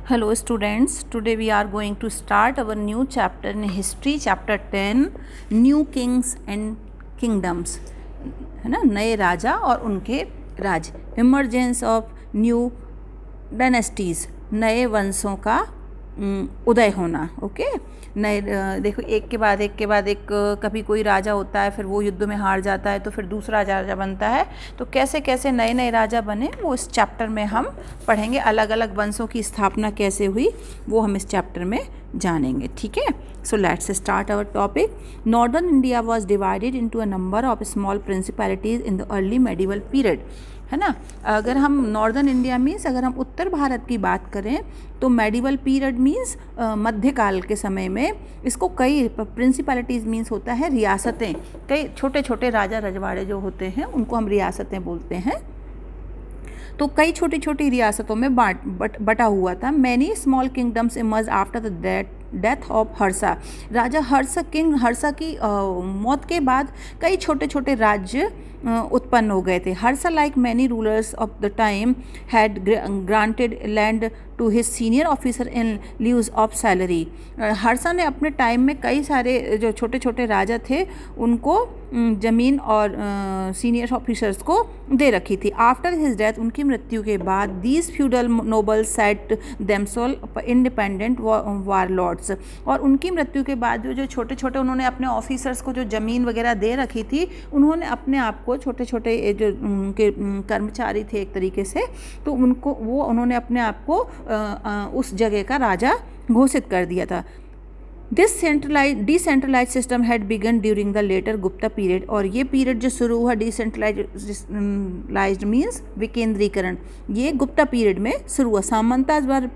Hello students, today we are going to start our new chapter in history, chapter 10, New Kings and Kingdoms, है ना, नए राजा और उनके राज, emergence of new dynasties, नए वंशों का उदय होना। ओके, नए देखो एक के बाद एक कभी कोई राजा होता है, फिर वो युद्ध में हार जाता है तो फिर दूसरा राजा बनता है, तो कैसे कैसे नए नए राजा बने वो इस चैप्टर में हम पढ़ेंगे। अलग अलग वंशों की स्थापना कैसे हुई वो हम इस चैप्टर में जानेंगे। ठीक है, so let's start our topic. Northern India was divided into a number of small principalities in the early medieval period, है ना। अगर हम नॉर्दर्न इंडिया मीन्स अगर हम उत्तर भारत की बात करें तो मेडिवल पीरियड मीन्स मध्यकाल के समय में इसको कई प्रिंसिपैलिटीज़ मीन्स होता है रियासतें, कई छोटे छोटे राजा रजवाड़े जो होते हैं उनको हम रियासतें बोलते हैं। तो कई छोटी छोटी रियासतों में बटा हुआ था। Many small kingdoms emerge after the death of Harsha. राजा हर्षा की मौत के बाद कई छोटे छोटे राज्य उत्पन्न हो गए थे। Harsha like many rulers of the time had granted land to his senior officer in leaves of salary. Harsha ने अपने टाइम में कई सारे जो छोटे छोटे राजा थे उनको ज़मीन और सीनियर ऑफिसर्स को दे रखी थी। आफ्टर हिज डेथ, उनकी मृत्यु के बाद, these feudal nobles set themselves independent warlords. और उनकी मृत्यु के बाद जो छोटे छोटे उन्होंने अपने ऑफिसर्स को जो ज़मीन वगैरह दे रखी थी, उन्होंने अपने आप को छोटे छोटे जो उनके कर्मचारी थे एक तरीके से, तो उन्होंने अपने आप को उस जगह का राजा घोषित कर दिया था। This decentralize system had begun during the later Gupta period. और ये पीरियड जो शुरू हुआ डिसेंट्रलाइज्ड मीन्स विकेंद्रीकरण, ये गुप्ता पीरियड में शुरू हुआ। सामंताज वर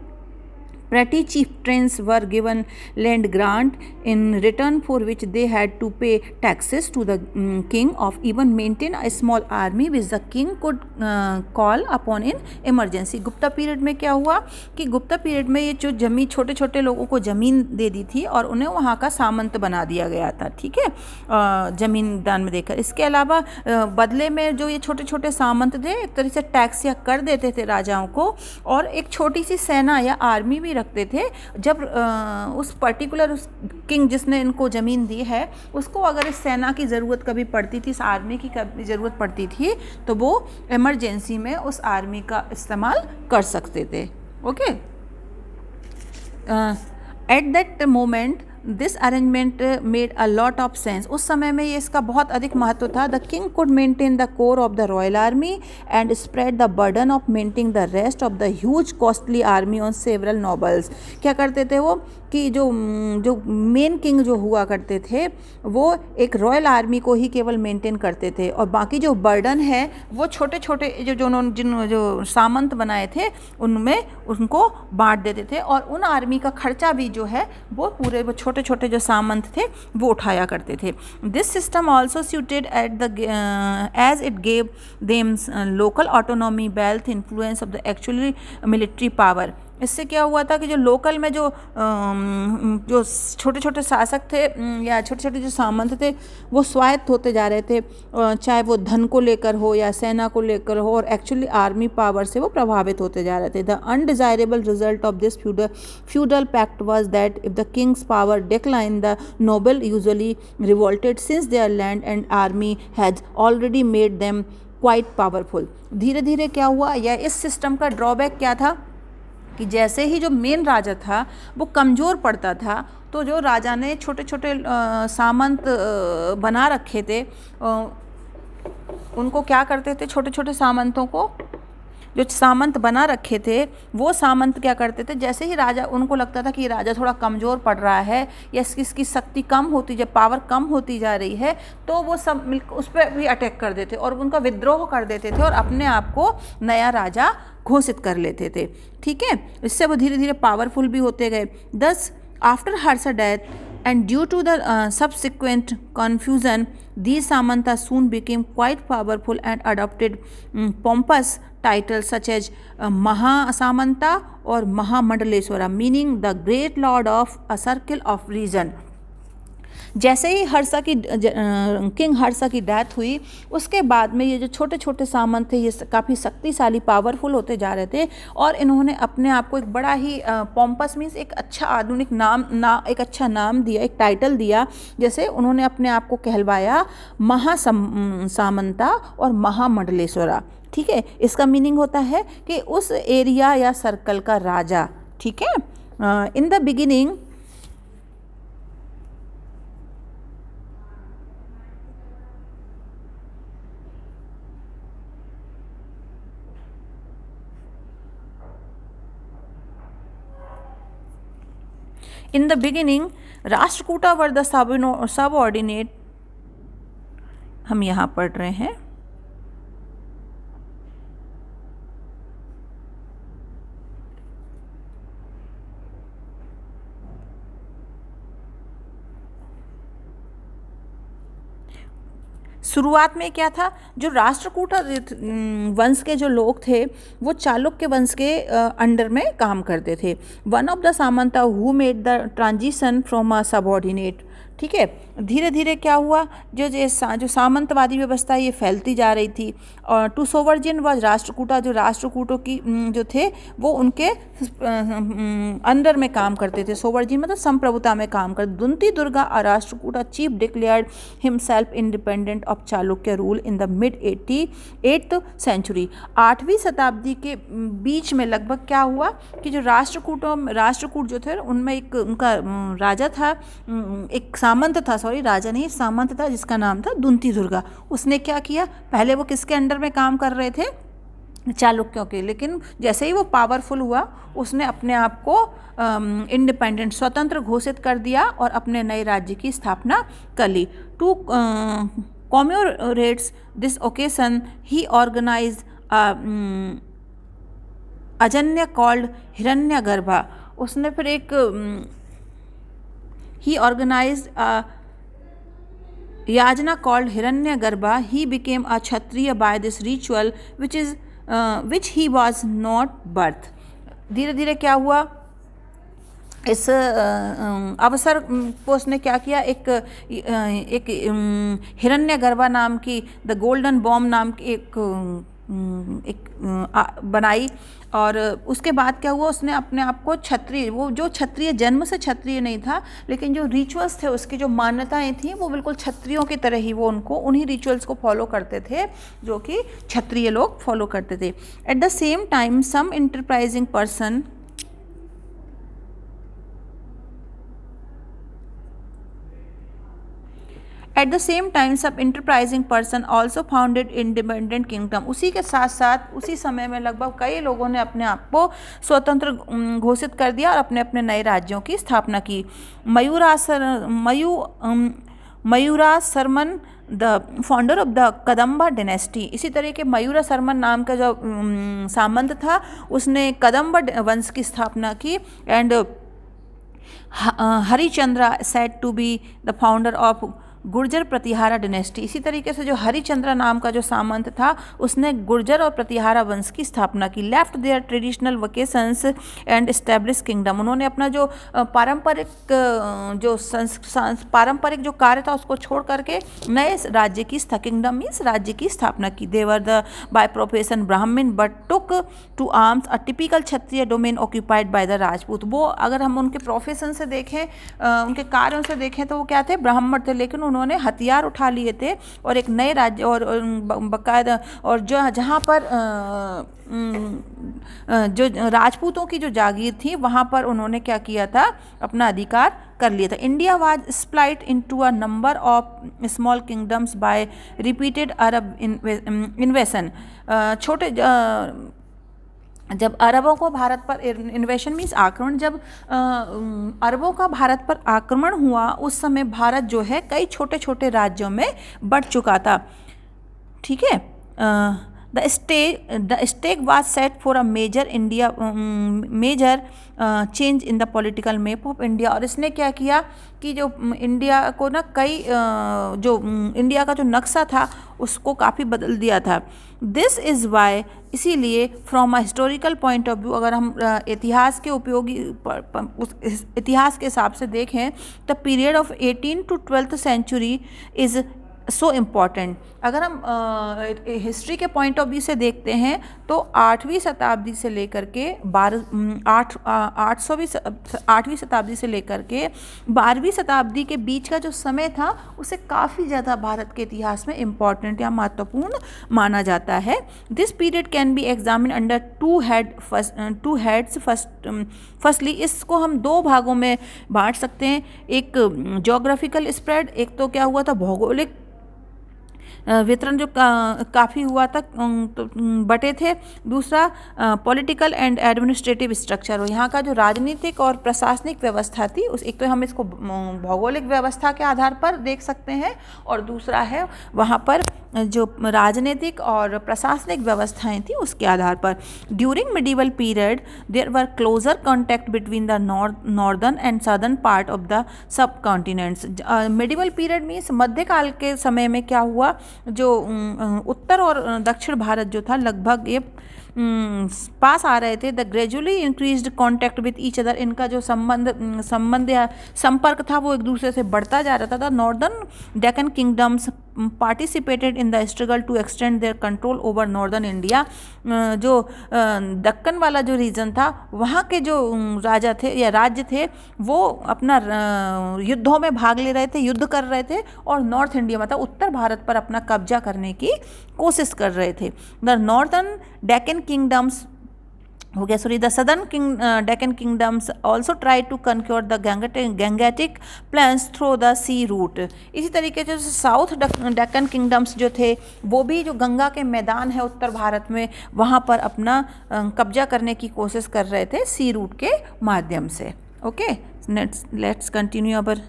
petty chieftains were given land grant in return for which they had to pay taxes to the king of even maintain a small army which the king could call upon in emergency। Gupta period में क्या हुआ कि Gupta period में ये जो जमीन छोटे छोटे लोगों को ज़मीन दे दी थी और उन्हें वहाँ का सामंत बना दिया गया था। ठीक है, ज़मीन दान में देकर। इसके अलावा बदले में जो ये छोटे छोटे सामंत थे एक तरह से टैक्स या कर देते थे राजाओं को, और एक छोटी सी सेना या आर्मी भी रखते थे। जब उस पर्टिकुलर उस किंग जिसने इनको ज़मीन दी है उसको अगर इस सेना की ज़रूरत कभी पड़ती थी, इस आर्मी की कभी ज़रूरत पड़ती थी, तो वो इमरजेंसी में उस आर्मी का इस्तेमाल कर सकते थे। Okay, at that moment this arrangement made a lot of sense. उस समय में ये इसका बहुत अधिक महत्व था। The king could maintain the core of the royal army and spread the burden of maintaining the rest of the huge costly army on several nobles. क्या करते थे वो कि जो मेन किंग जो हुआ करते थे वो एक रॉयल आर्मी को ही केवल मेंटेन करते थे, और बाकी जो बर्डन है वो छोटे छोटे जो सामंत बनाए थे उनमें उनको बांट देते थे, और उन आर्मी का खर्चा भी जो है वो पूरे वो छोटे छोटे जो सामंत थे वो उठाया करते थे। This system also suited at the age it gave them local autonomy, wealth, influence of the actually military power. इससे क्या हुआ था कि जो लोकल में जो छोटे छोटे शासक थे या छोटे छोटे जो सामंत थे वो स्वायत्त होते जा रहे थे, चाहे वो धन को लेकर हो या सेना को लेकर हो, और एक्चुअली आर्मी पावर से वो प्रभावित होते जा रहे थे। The undesirable result of this feudal pact was that if the king's power decline the noble usually revolted since their land and army has already made them quite powerful. धीरे धीरे क्या हुआ, या इस सिस्टम का ड्रॉबैक क्या था कि जैसे ही जो मेन राजा था वो कमज़ोर पड़ता था, तो जो राजा ने छोटे छोटे सामंत बना रखे थे उनको क्या करते थे, छोटे छोटे सामंतों को जो सामंत बना रखे थे वो सामंत क्या करते थे, जैसे ही राजा उनको लगता था कि ये राजा थोड़ा कमज़ोर पड़ रहा है या इसकी शक्ति कम होती, जब पावर कम होती जा रही है, तो वो सब मिलकर उस पर भी अटैक कर देते और उनका विद्रोह कर देते थे और अपने आप को नया राजा घोषित कर लेते थे। ठीक है, इससे वो धीरे धीरे पावरफुल भी होते गए। दस after Harsha death and due to the subsequent confusion, these Samanta soon became quite powerful and adopted pompous titles such as Maha-Samanta or Mahamandaleswara, meaning the great lord of a circle of region. जैसे ही king Harsha की death हुई, उसके बाद में ये जो छोटे छोटे सामंत थे ये काफ़ी शक्तिशाली पावरफुल होते जा रहे थे, और इन्होंने अपने आप को एक बड़ा ही पॉम्पस मीन्स एक अच्छा आधुनिक एक अच्छा नाम दिया, एक टाइटल दिया। जैसे उन्होंने अपने आप को कहलवाया सामंता और महामंडलेश्वरा। ठीक है, इसका मीनिंग होता है कि उस एरिया या सर्कल का राजा। ठीक है, in the beginning Rashtrakuta were the subordinate, हम यहाँ पढ़ रहे हैं। शुरुआत में क्या था, जो राष्ट्रकूटा वंश के जो लोग थे वो चालुक्य वंश के अंडर में काम करते थे। One of the samanta who made the transition from a subordinate. ठीक है, धीरे धीरे क्या हुआ, जो सामंतवादी व्यवस्था ये फैलती जा रही थी, और टू सोवर्जिन व राष्ट्रकूटा, जो राष्ट्रकूटों की जो थे वो उनके अंडर में काम करते थे। सोवर्जिन मतलब संप्रभुता में काम करते। दुंती दुर्गा और Rashtrakuta chief declared himself independent of Chalukya rule in the mid 88th century. 8वीं शताब्दी के बीच में लगभग क्या हुआ कि जो राष्ट्रकूट जो थे उनमें एक उनका राजा था, एक सामंत था, सॉरी राजा नहीं सामंत था, जिसका नाम था दुंती दुर्गा। उसने क्या किया, पहले वो किसके अंडर में काम कर रहे थे, चालुक्यों के, लेकिन जैसे ही वो पावरफुल हुआ उसने अपने आप को इंडिपेंडेंट स्वतंत्र घोषित कर दिया और अपने नए राज्य की स्थापना कर ली। To commemorates this occasion he organised अजन्य कॉल्ड हिरण्यगर्भा। उसने फिर एक he organized a yajna called Hiranyagarbha. He became a Kshatriya by this ritual, which he was not birth. धीरे धीरे क्या हुआ, इस अवसर को उसने क्या किया, एक हिरण्यगर्भा नाम की, द गोल्डन बॉम्ब नाम की बनाई, और उसके बाद क्या हुआ, उसने अपने आप को क्षत्रिय, वो जो क्षत्रिय जन्म से क्षत्रिय नहीं था, लेकिन जो रिचुअल्स थे उसकी जो मान्यताएं थी वो बिल्कुल क्षत्रियों की तरह ही वो उन्हीं रिचुअल्स को फॉलो करते थे जो कि क्षत्रिय लोग फॉलो करते थे। At the same time some enterprising person At the same time, some enterprising person also founded independent kingdom. उसी के साथ साथ उसी समय में लगभग कई लोगों ने अपने आप को स्वतंत्र घोषित कर दिया और अपने अपने नए राज्यों की स्थापना की। Mayurasharman the founder of the Kadamba dynasty. इसी तरह के मयूरासरमन नाम का जो सामंत था उसने कदम्बा वंश की स्थापना की। And Harichandra said to be the founder of Gurjara Pratihara dynasty. इसी तरीके से जो हरिचंद्र नाम का जो सामंत था उसने गुर्जर और प्रतिहारा वंश की स्थापना की। Left there traditional vocations and establish kingdom. उन्होंने अपना जो पारंपरिक जो कार्य था उसको छोड़ करके नए राज्य की किंगडम मीन्स राज्य की स्थापना की। They were the by profession Brahmin but took to arms a typical Kshatriya domain occupied by the Rajput. वो अगर हम उनके प्रोफेशन से देखें, उनके कार्यों से देखें तो वो क्या थे, ब्राह्मण थे, लेकिन उन्होंने हथियार उठा लिए थे और एक नए राज्य और बकायदा और जो जहाँ पर जो राजपूतों की जो जागीर थी वहाँ पर उन्होंने क्या किया था, अपना अधिकार कर लिया था। India was split into a number of small kingdoms by repeated Arab invasion. छोटे जब अरबों को भारत पर इन्वेशन मीन्स आक्रमण, जब अरबों का भारत पर आक्रमण हुआ उस समय भारत जो है कई छोटे छोटे राज्यों में बंट चुका था। ठीक है, The stake was set for a major change in the political map of India. और इसने क्या किया कि जो इंडिया को ना कई जो इंडिया का जो नक्शा था उसको काफ़ी बदल दिया था। दिस इज़ वाई, इसीलिए from a historical point of view, अगर हम इतिहास के उपयोगी उस इतिहास के हिसाब से देखें, the period of 18 to 12th century is so important. अगर हम हिस्ट्री के पॉइंट ऑफ व्यू से देखते हैं तो 8वीं शताब्दी से लेकर के 8वीं शताब्दी से लेकर के 12वीं शताब्दी के बीच का जो समय था उसे काफ़ी ज़्यादा भारत के इतिहास में इम्पॉर्टेंट या महत्वपूर्ण माना जाता है। This period can be examine under two heads. Firstly इसको हम दो भागों में बांट सकते हैं, एक जोग्राफिकल स्प्रेड, एक तो क्या हुआ था भौगोलिक वितरण जो काफ़ी हुआ था तो बटे थे, दूसरा पॉलिटिकल एंड एडमिनिस्ट्रेटिव स्ट्रक्चर, और यहाँ का जो राजनीतिक और प्रशासनिक व्यवस्था थी उस एक तो हम इसको भौगोलिक व्यवस्था के आधार पर देख सकते हैं और दूसरा है वहाँ पर जो राजनीतिक और प्रशासनिक व्यवस्थाएं थी उसके आधार पर। During medieval period there were closer contact between the northern and southern part of the subcontinents. Medieval period means मध्यकाल के समय में क्या हुआ, जो उत्तर और दक्षिण भारत जो था लगभग ये पास आ रहे थे। The gradually increased contact with each other, इनका जो संबंध या संपर्क था वो एक दूसरे से बढ़ता जा रहा था। Northern Deccan kingdoms participated in the struggle to extend their control over northern India. जो दक्कन वाला जो रीजन था वहाँ के जो राजा थे या राज्य थे वो अपना युद्धों में भाग ले रहे थे, युद्ध कर रहे थे और नॉर्थ इंडिया मतलब उत्तर भारत पर अपना कब्जा करने की कोशिश कर रहे थे। द नॉर्दर्न डेक्कन किंगडम्स हो गया the southern Deccan kingdoms also try to conquer the Gangetic plains through the sea route. इसी तरीके से साउथ डेक्कन किंगडम्स जो थे वो भी जो गंगा के मैदान है उत्तर भारत में वहाँ पर अपना कब्जा करने की कोशिश कर रहे थे सी रूट के माध्यम से। Okay, let's continue our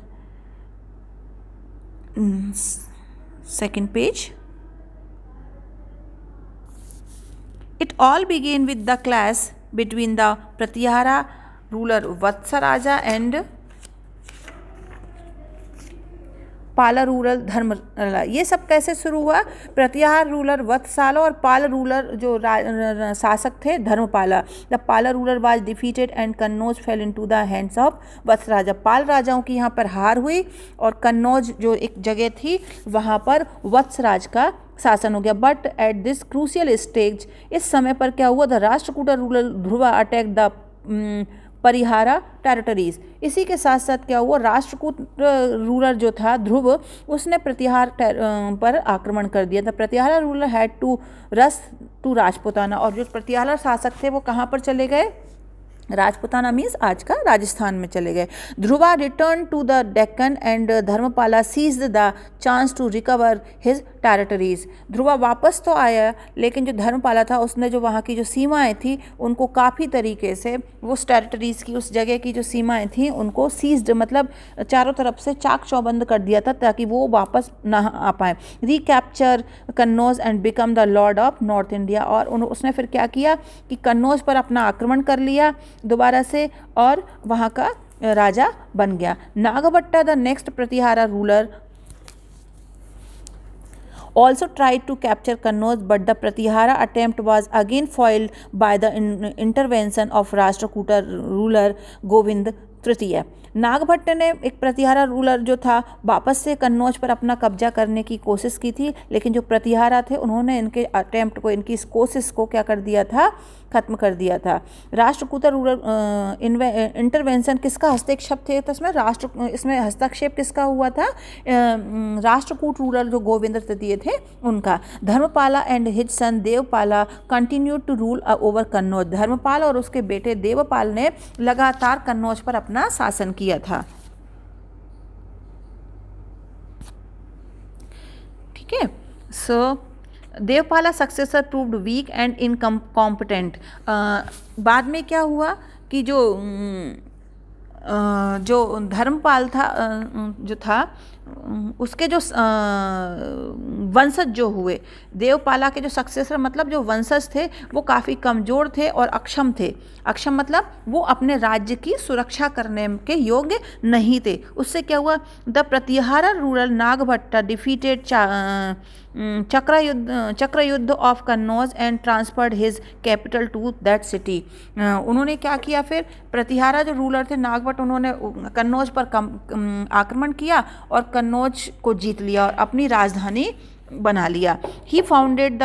second page. It all began with the clash between the Pratyahara ruler Vatsaraja and पाला रूलर धर्मपाला। ये सब कैसे शुरू हुआ? प्रतिहार रूलर वत्साला और पाल रूलर जो शासक थे Dharmapala. The Pala ruler was defeated and Kannauj fell into the hands of Vatsaraja. Pala राजाओं की यहाँ पर हार हुई और कन्नौज जो एक जगह थी वहाँ पर वत्सराज का शासन हो गया। But at this crucial stage, इस समय पर क्या हुआ, the Rashtrakuta ruler Dhruva attack the Parihara territories. इसी के साथ साथ क्या हुआ, राष्ट्रकूट रूलर जो था ध्रुव उसने प्रतिहार पर आक्रमण कर दिया था। प्रतिहारा रूलर हैड टू रस टू राजपुताना, और जो प्रतिहारा शासक थे वो कहाँ पर चले गए, राजपुताना मीन्स आज का राजस्थान में चले गए। Dhruva return to the Deccan and Dharmapala seized the chance to recover his territories. Dhruva वापस तो आया लेकिन जो धर्मपाला था उसने जो वहाँ की जो सीमाएं थी उनको काफ़ी तरीके से उस टेरिटरीज की उस जगह की जो सीमाएं थी उनको सीज्ड मतलब चारों तरफ से चाक चौबंद कर दिया था ताकि वो वापस ना आ पाए। Recapture Kannauj and become the lord of north India, और उसने फिर क्या किया कि कन्नौज पर अपना आक्रमण कर लिया दोबारा से और वहाँ का राजा बन गया। Nagabhatta the next Pratihara ruler also tried to capture Kannauj, but the Pratihara attempt was again foiled by the intervention of Rashtrakuta ruler Govind तृतीय। नागभट्ट ने एक प्रतिहारा रूलर जो था वापस से कन्नौज पर अपना कब्जा करने की कोशिश की थी, लेकिन जो प्रतिहारा थे उन्होंने इनके अटेम्प्ट को, इनकी इस कोशिश को क्या कर दिया था, खत्म कर दिया था। राष्ट्रकूट रूलर इंटरवेंशन किसका हस्तक्षेप थे, तो इसमें हस्तक्षेप किसका हुआ था, राष्ट्रकूट रूलर जो गोविंद तृतीय थे उनका। Dharmapala and his son Devapala continue to rule over Kannauj. Dharmapal और उसके बेटे देवपाल ने लगातार कन्नौज पर अपना शासन किया था। ठीक है, so Devapala successor proved weak and incompetent. बाद में क्या हुआ कि जो धर्मपाल था जो था उसके जो वंशज जो हुए, देवपाला के जो सक्सेसर मतलब जो वंशज थे वो काफ़ी कमज़ोर थे और अक्षम थे। अक्षम मतलब वो अपने राज्य की सुरक्षा करने के योग्य नहीं थे। उससे क्या हुआ, the Pratihara ruler Nagabhatta defeated Chakrayudha of Kannauj and transferred his capital to that city. उन्होंने क्या किया फिर, प्रतिहारा जो रूलर थे नागभट्ट, उन्होंने कन्नौज पर आक्रमण किया और कन्नौज को जीत लिया और अपनी राजधानी बना लिया। He founded the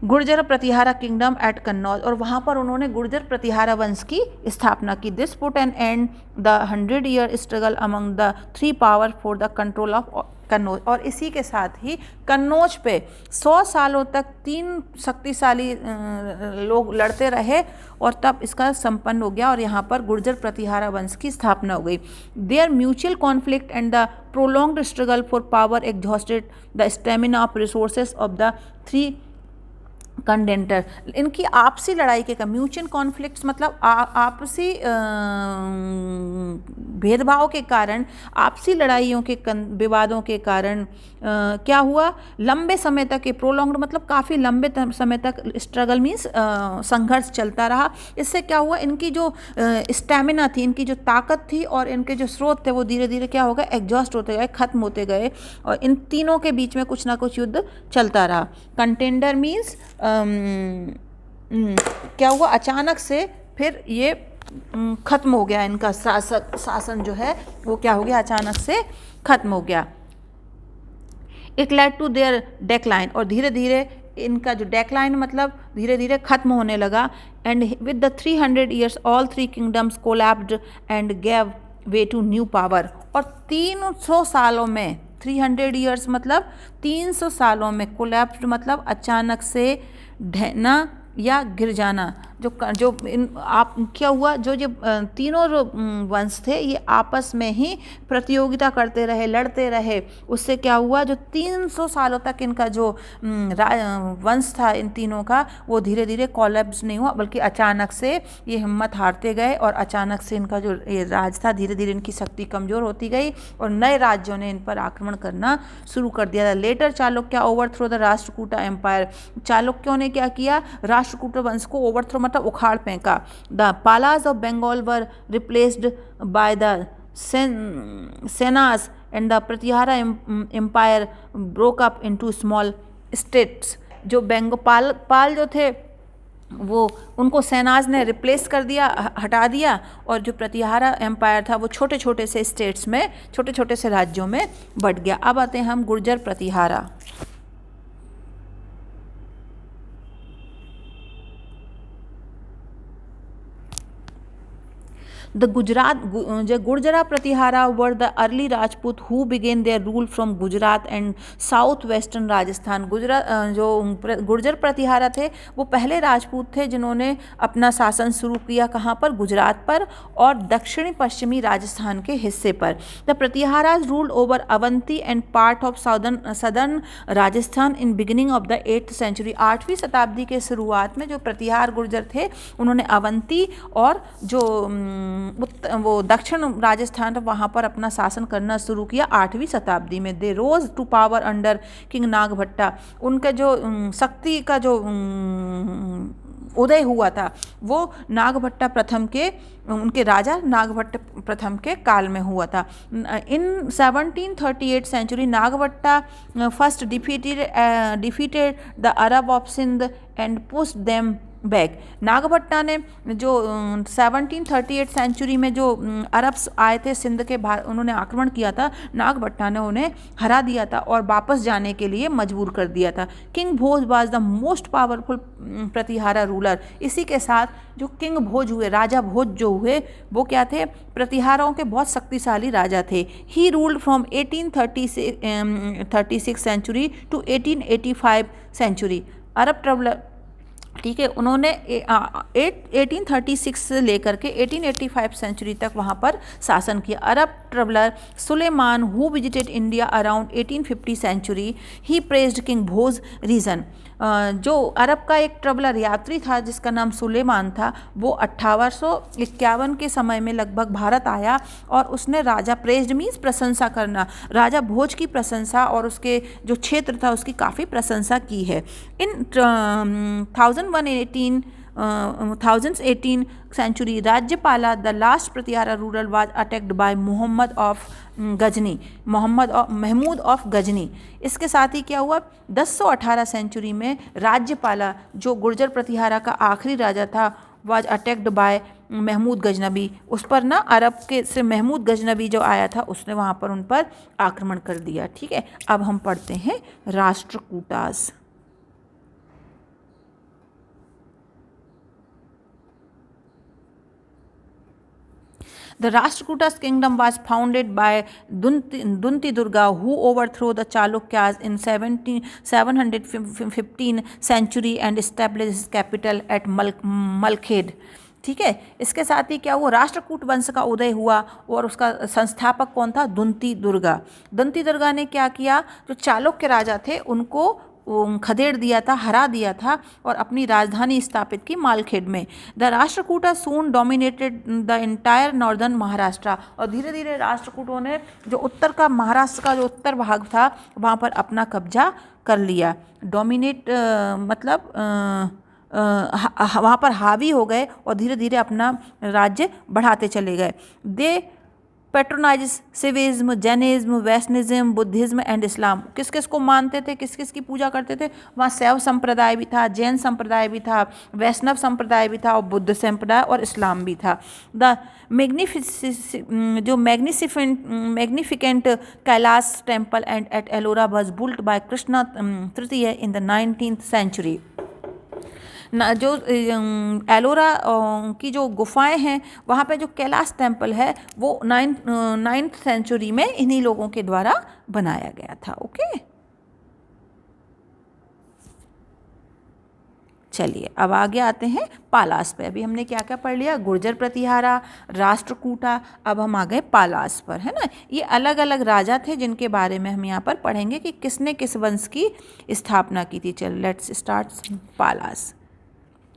Gurjara Pratihara kingdom at Kannauj, और वहाँ पर उन्होंने गुर्जर प्रतिहारा वंश की स्थापना की। This put an end the 100-year struggle among the 3 power for the control of Kannauj. और इसी के साथ ही कन्नौज पे 100 सालों तक 3 शक्तिशाली लोग लड़ते रहे और तब इसका संपन्न हो गया और यहाँ पर गुर्जर प्रतिहारा वंश की स्थापना हो गई। There mutual conflict and the prolonged struggle for power exhausted the stamina of resources of the 3 contender. इनकी आपसी लड़ाई के म्यूचुअल कॉन्फ्लिक्ट्स मतलब आपसी भेदभाव के कारण, आपसी लड़ाइयों के विवादों के कारण क्या हुआ, लंबे समय तक ये प्रोलॉन्ग्ड मतलब काफ़ी लंबे समय तक स्ट्रगल मीन्स संघर्ष चलता रहा। इससे क्या हुआ, इनकी जो स्टैमिना थी, इनकी जो ताकत थी और इनके जो स्रोत थे वो धीरे धीरे क्या हो गए, एग्जॉस्ट होते गए, खत्म होते गए और इन तीनों के बीच में कुछ ना कुछ युद्ध चलता रहा। कंटेंडर मीन्स क्या हुआ, अचानक से फिर ये खत्म हो गया, इनका शासन जो है वो क्या हो गया, अचानक से खत्म हो गया। It led to their decline, और धीरे धीरे इनका जो डेक्लाइन मतलब धीरे धीरे खत्म होने लगा। And with the 300 years all 3 kingdoms collapsed and gave way to new power. और 300 सालों में, 300 years मतलब 300 सालों में, कोलैप्स्ड मतलब अचानक से ढहना या गिर जाना। जो आप क्या हुआ, जो तीनों वंश थे ये आपस में ही प्रतियोगिता करते रहे, लड़ते रहे। उससे क्या हुआ, जो 300 सालों तक इनका जो वंश था इन तीनों का, वो धीरे धीरे कोलैप्स नहीं हुआ बल्कि अचानक से ये हिम्मत हारते गए और अचानक से इनका जो ये राज था धीरे धीरे इनकी शक्ति कमज़ोर होती गई और नए राज्यों ने इन पर आक्रमण करना शुरू कर दिया था। Later Chalukya overthrow the Rashtrakuta empire. चालुक्यों ने क्या किया, राष्ट्रकूट वंश को ओवरथ्रो मतलब उखाड़ फेंका। The Palas of Bengal were replaced by the Senas and the Pratihara empire broke up into small states. जो पाल जो थे वो उनको सेनाज ने रिप्लेस कर दिया, हटा दिया, और जो प्रतिहारा एम्पायर था वो छोटे छोटे से स्टेट्स में, छोटे छोटे से राज्यों में बट गया। अब आते हैं हम Gurjar Pratihara. The Gurjara Pratihara were the early Rajput who began their rule from Gujarat and southwestern Rajasthan. जो गुर्जर प्रतिहारा थे वो पहले राजपूत थे जिन्होंने अपना शासन शुरू किया कहाँ पर, गुजरात पर और दक्षिणी पश्चिमी राजस्थान के हिस्से पर। The Pratiharas ruled over Avanti and part of southern Rajasthan in beginning of the 8th century। 8वीं शताब्दी के शुरुआत में जो प्रतिहार गुर्जर थे उन्होंने अवंती और जो वो दक्षिण राजस्थान वहाँ पर अपना शासन करना शुरू किया 8वीं शताब्दी में। They rose to power under king Nagabhatta. उनके जो शक्ति का जो उदय हुआ था वो नागभट्टा प्रथम के, उनके राजा नागभट्ट प्रथम के काल में हुआ था। In 1738 century Nagabhatta first defeated the Arab of Sindh and pushed them back. Nagabhatta ने जो 1738 सेंचुरी में जो अरब्स आए थे सिंध के बाहर, उन्होंने आक्रमण किया था, नागभट्टा ने उन्हें हरा दिया था और वापस जाने के लिए मजबूर कर दिया था। King Bhoj was the most powerful Pratihara ruler. इसी के साथ जो किंग भोज हुए, राजा भोज जो हुए, वो क्या थे, प्रतिहारों के बहुत शक्तिशाली राजा थे। He ruled from 1836 century to 1885 century. Arab traveller, ठीक है, उन्होंने 1836 से लेकर के 1885 सेंचुरी तक वहाँ पर शासन किया। Arab traveller Sulaiman who visited India around 1850 century, he praised king Bhoj region. जो अरब का एक ट्रैवलर यात्री था जिसका नाम सुलेमान था, वो 1851 के समय में लगभग भारत आया और उसने राजा प्रेज्ड मीन्स प्रशंसा करना, राजा भोज की प्रशंसा और उसके जो क्षेत्र था उसकी काफ़ी प्रशंसा की है। In 1018 century Rajyapala the last Pratihara ruler was attacked by Mahmud of Ghazni. इसके साथ ही क्या हुआ, 1018 सेंचुरी में राज्यपाला जो गुर्जर प्रतिहारा का आखिरी राजा था was attacked by Mahmud Ghaznavi, उस पर ना अरब के से महमूद गजनबी जो आया था उसने वहाँ पर उन पर आक्रमण कर दिया। ठीक है, अब हम पढ़ते हैं Rashtrakutas. The Rashtrakutas kingdom was founded by Dunti Durga, who overthrew the Chalukyas in 715 century and established his capital at Malkhed। ठीक है, इसके साथ ही क्या हुआ, राष्ट्रकूट वंश का उदय हुआ और उसका संस्थापक कौन था, दुंती दुर्गा। दुंती दुर्गा ने क्या किया, जो चालुक्य राजा थे उनको खदेड़ दिया था, हरा दिया था और अपनी राजधानी स्थापित की मालखेड में। The Rashtrakuta soon dominated the entire northern Maharashtra, और धीरे धीरे राष्ट्रकूटों ने जो उत्तर का महाराष्ट्र का जो उत्तर भाग था वहाँ पर अपना कब्जा कर लिया। डोमिनेट मतलब वहाँ पर हावी हो गए और धीरे धीरे अपना राज्य बढ़ाते चले गए। They patronise Shaivism, Jainism, Vaishnavism, Buddhism and Islam. किस किस को मानते थे, किस किस की पूजा करते थे, वहाँ शैव संप्रदाय भी था, जैन संप्रदाय भी था, वैष्णव संप्रदाय भी था और बुद्ध संप्रदाय और इस्लाम भी था। The magnificent Kailash temple and at Ellora was built by Krishna तृतीय इन द 19th सेंचुरी। जो एलोरा की जो गुफाएं हैं वहाँ पे जो कैलाश टेम्पल है वो 9th सेंचुरी में इन्हीं लोगों के द्वारा बनाया गया था। ओके, चलिए अब आगे आते हैं पालास पे। अभी हमने क्या क्या पढ़ लिया, गुर्जर प्रतिहारा, राष्ट्रकूटा, अब हम आ गए पालास पर, है ना। ये अलग अलग राजा थे जिनके बारे में हम यहाँ पर पढ़ेंगे कि किसने किस वंश की स्थापना की थी। चल लेट्स स्टार्ट पालास।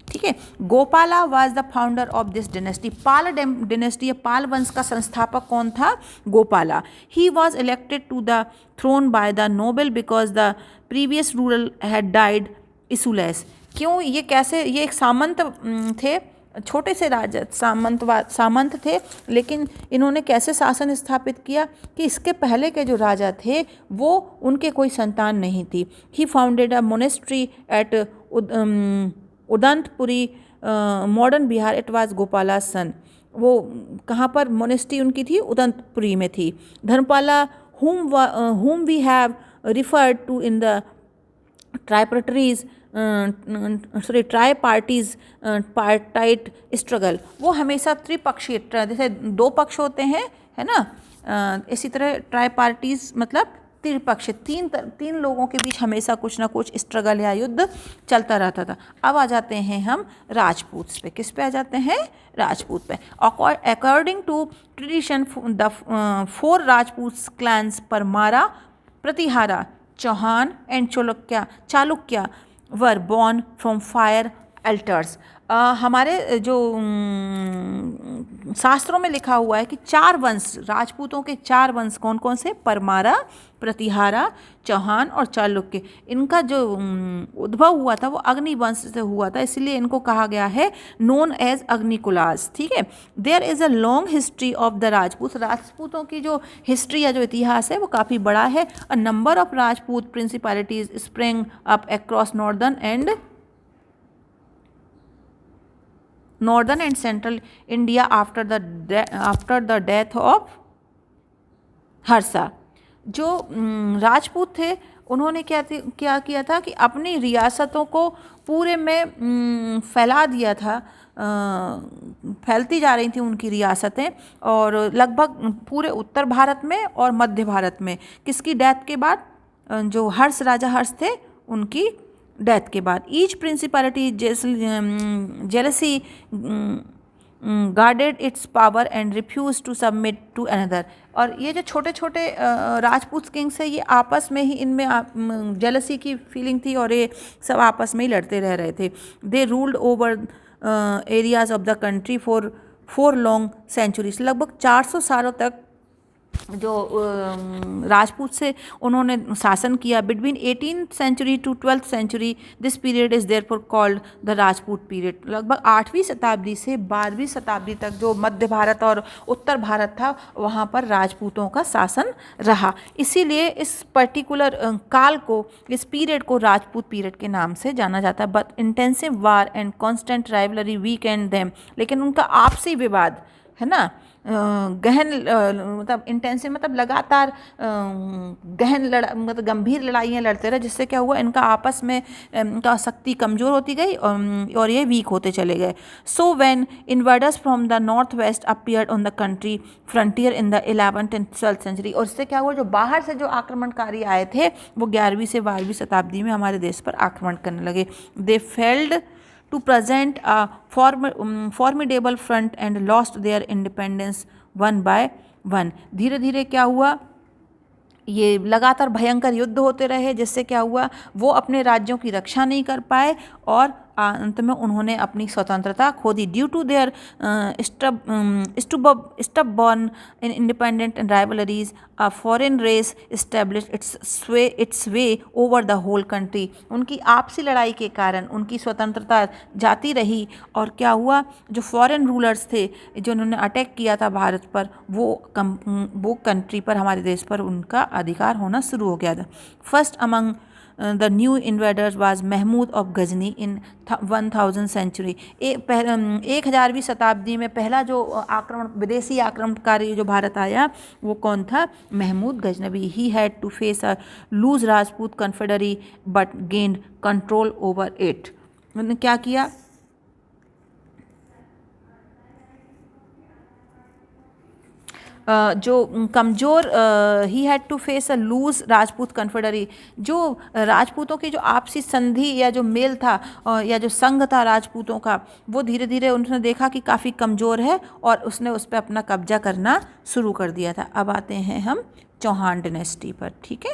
ठीक है, Gopala was the founder of this dynasty. Pala dynasty या पाल वंश का संस्थापक कौन था, Gopala. He was elected to the throne by the noble because the previous ruler had died issueless. क्यों, ये कैसे, ये एक सामंत थे, छोटे से राजा सामंत थे, लेकिन इन्होंने कैसे शासन स्थापित किया कि इसके पहले के जो राजा थे वो उनके कोई संतान नहीं थी। He founded a monastery at Odantapuri modern Bihar, it was Gopala son. वो कहाँ पर मोनेस्ट्री उनकी थी, उदंतपुरी में थी। Dharmapala whom we have referred to in the tripartite struggle, वो हमेशा त्रिपक्षीय, जैसे दो पक्ष होते हैं, है ना, इसी तरह ट्राईपार्टीज मतलब त्रिपक्षीय, तीन लोगों के बीच हमेशा कुछ ना कुछ स्ट्रगल या युद्ध चलता रहता था। अब आ जाते हैं हम राजपूत पे। किस पे आ जाते हैं, राजपूत पे। According to tradition the 4 Rajput clans Paramara, Pratihara, Chauhan and Chalukya were born from fire altars. हमारे जो शास्त्रों में लिखा हुआ है कि 4 वंश, राजपूतों के 4 वंश कौन कौन से, परमारा, प्रतिहारा, चौहान और चालुक्य, इनका जो उद्भव हुआ था वो अग्नि वंश से हुआ था, इसलिए इनको कहा गया है नोन एज अग्निकुलास। ठीक है, there is a long history of the Rajput. राजपूतों की जो हिस्ट्री या जो इतिहास है वो काफ़ी बड़ा है। अ number of Rajput principalities spring up across northern and central India after the death of Harsha. जो राजपूत थे उन्होंने क्या किया था कि अपनी रियासतों को पूरे में फैला दिया था, फैलती जा रही थी उनकी रियासतें, और लगभग पूरे उत्तर भारत में और मध्य भारत में। किसकी डेथ के बाद, जो राजा हर्ष थे उनकी डेथ के बाद। Each principality jealousy guarded its power and refused to submit to another। और ये जो छोटे छोटे राजपूत किंग्स है, ये आपस में ही इनमें जेलसी की फीलिंग थी और ये सब आपस में ही लड़ते रह रहे थे। They ruled over areas of the country for 4 long centuries. लगभग 400 सालों तक जो राजपूत से उन्होंने शासन किया। Between 18th century to 12th century this period is therefore called the Rajput period. लगभग 8वीं शताब्दी से 12वीं शताब्दी तक जो मध्य भारत और उत्तर भारत था, वहाँ पर राजपूतों का शासन रहा। इसीलिए इस पर्टिकुलर काल को, इस पीरियड को राजपूत पीरियड के नाम से जाना जाता है। But intensive war and constant rivalry weekend them. लेकिन उनका आपसी विवाद है ना, गहन मतलब इंटेंसिव मतलब लगातार गहन मतलब गंभीर लड़ाइयाँ लड़ते रहे, जिससे क्या हुआ, इनका आपस में इनका शक्ति कमज़ोर होती गई और ये वीक होते चले गए। So when invaders from the north west appeared on the country frontier in the 11th and 12th century. और इससे क्या हुआ, जो बाहर से जो आक्रमणकारी आए थे वो 11वीं से 12वीं शताब्दी में हमारे देश पर आक्रमण करने लगे। They failed to present a formidable front and lost their independence one by one। धीरे धीरे क्या हुआ, ये लगातार भयंकर युद्ध होते रहे, जिससे क्या हुआ, वो अपने राज्यों की रक्षा नहीं कर पाए और अंत में उन्होंने अपनी स्वतंत्रता खो दी। Due to their stubborn and independent and rivalries, a foreign race established its way over the whole country। उनकी आपसी लड़ाई के कारण उनकी स्वतंत्रता जाती रही और क्या हुआ, जो फॉरेन रूलर्स थे जिन्होंने अटैक किया था भारत पर, वो कंट्री पर, हमारे देश पर उनका अधिकार होना शुरू हो गया था। First among the new invaders was Mahmud of Ghazni in 1000 century. 1000वीं शताब्दी में पहला जो विदेशी आक्रमणकारी जो भारत आया वो कौन था, Mahmud Ghaznavi. He had to face a loose Rajput confederacy but gained control over it. उन्होंने क्या किया, जो कमज़ोर, he had to face a loose Rajput confederacy. जो राजपूतों की जो आपसी संधि या जो मेल था या जो संघ था राजपूतों का, वो धीरे धीरे उन्होंने देखा कि काफ़ी कमज़ोर है और उसने उस पर अपना कब्जा करना शुरू कर दिया था। अब आते हैं हम चौहान डायनेस्टी पर, ठीक है।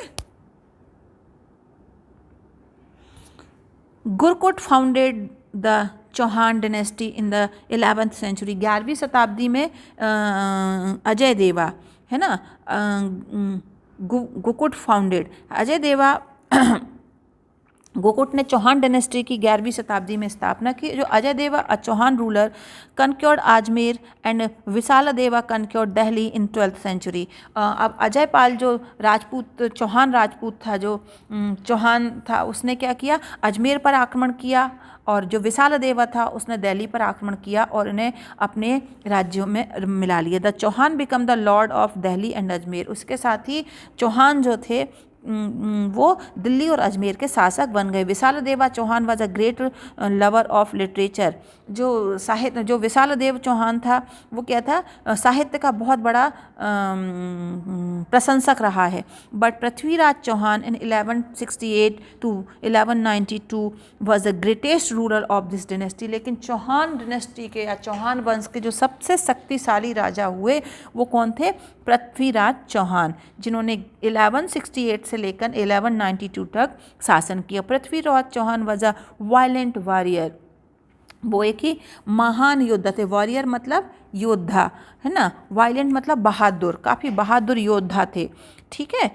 गुरकुट founded the Chauhan dynasty in the 11th century. 11वीं शताब्दी में अजय देवा है ना, गुकुट फाउंडेड, अजय देवा गुकुट ने चौहान डायनेस्टी की 11वीं शताब्दी में स्थापना की। जो अजय देवा अ चौहान रूलर कनक्योर्ड अजमेर एंड विशाला देवा कनक्योर्ड दिल्ली इन 12th सेंचुरी। अब अजय पाल जो राजपूत, चौहान राजपूत था, जो चौहान था, उसने क्या किया, अजमेर पर आक्रमण किया और जो विशाला देवा था उसने दिल्ली पर आक्रमण किया और उन्हें अपने राज्यों में मिला लिया। The Chauhan become the lord of Delhi and Ajmer. उसके साथ ही चौहान जो थे वो दिल्ली और अजमेर के शासक बन गए। Vishala Deva Chauhan was a great lover of literature. जो साहित्य, जो विशाला देव चौहान था वो क्या था, साहित्य का बहुत बड़ा प्रशंसक रहा है। But Prithviraj Chauhan in 1168 to 1192 was the greatest ruler of this dynasty. लेकिन चौहान डायनेस्टी के या चौहान वंश के जो सबसे शक्तिशाली राजा हुए वो कौन थे, पृथ्वीराज चौहान, जिन्होंने 1168 से लेकर 1192 तक शासन किया। Prithviraj Chauhan was a violent warrior. वो एक ही महान योद्धा थे। वॉरियर मतलब योद्धा है ना, वायलेंट मतलब बहादुर, काफ़ी बहादुर योद्धा थे, ठीक है।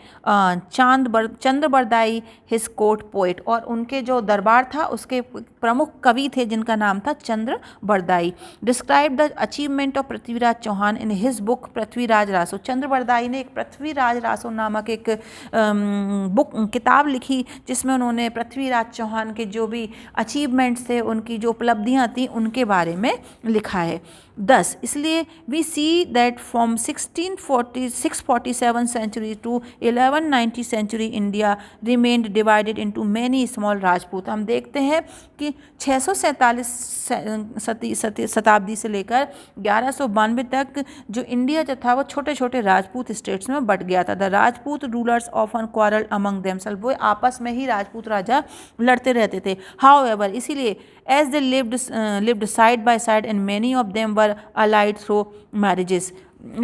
चंद्र बरदाई हिज कोर्ट पोइट। और उनके जो दरबार था उसके प्रमुख कवि थे जिनका नाम था Chandra Bardai. Describe the achievement of Prithviraj Chauhan in his book Prithviraj Raso. Chandra Bardai ने एक पृथ्वीराज रासो नामक एक किताब लिखी जिसमें उन्होंने पृथ्वीराज चौहान के जो भी अचीवमेंट्स थे, उनकी जो उपलब्धियाँ थी, उनके बारे में लिखा है। 10 इसलिए we see that from 647 century to 1190 century India remained divided into many small Rajput। हम देखते हैं कि 647 शताब्दी से लेकर 1192 तक जो इंडिया जो था वो छोटे छोटे राजपूत स्टेट्स में बट गया था। The Rajput rulers often quarrel among themselves, वो आपस में ही राजपूत राजा लड़ते रहते थे। हाउएवर, इसीलिए as they lived side by side and many of them were allied through marriages,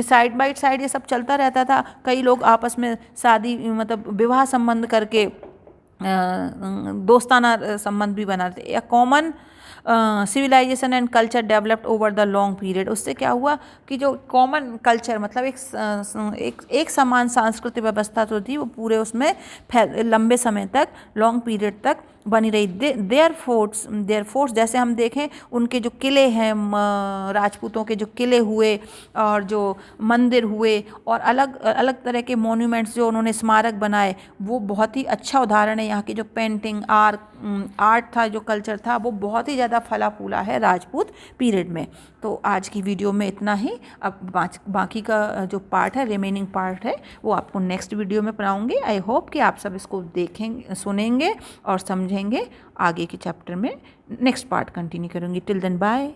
side by side ये सब चलता रहता था। कई लोग आपस में शादी मतलब विवाह संबंध करके दोस्ताना संबंध भी बनाते। A common civilisation and culture developed over the long period. उससे क्या हुआ कि जो कॉमन कल्चर मतलब एक समान सांस्कृतिक व्यवस्था तो थी वो पूरे उसमें लंबे समय तक लॉन्ग पीरियड तक बनी रही। देयर फोर्ट्स जैसे हम देखें उनके जो किले हैं, राजपूतों के जो किले हुए और जो मंदिर हुए और अलग अलग तरह के मॉन्यूमेंट्स जो उन्होंने स्मारक बनाए, वो बहुत ही अच्छा उदाहरण है। यहाँ की जो पेंटिंग आर्ट था, जो कल्चर था, वो बहुत ही ज़्यादा फला फूला है राजपूत पीरियड में। तो आज की वीडियो में इतना ही। अब बाकी का जो पार्ट है, रिमेनिंग पार्ट है, वो आपको नेक्स्ट वीडियो में पढ़ाऊँगी। आई होप कि आप सब इसको देखेंगे, सुनेंगे और समझेंगे। आगे के चैप्टर में नेक्स्ट पार्ट कंटिन्यू करूँगी। Till then bye.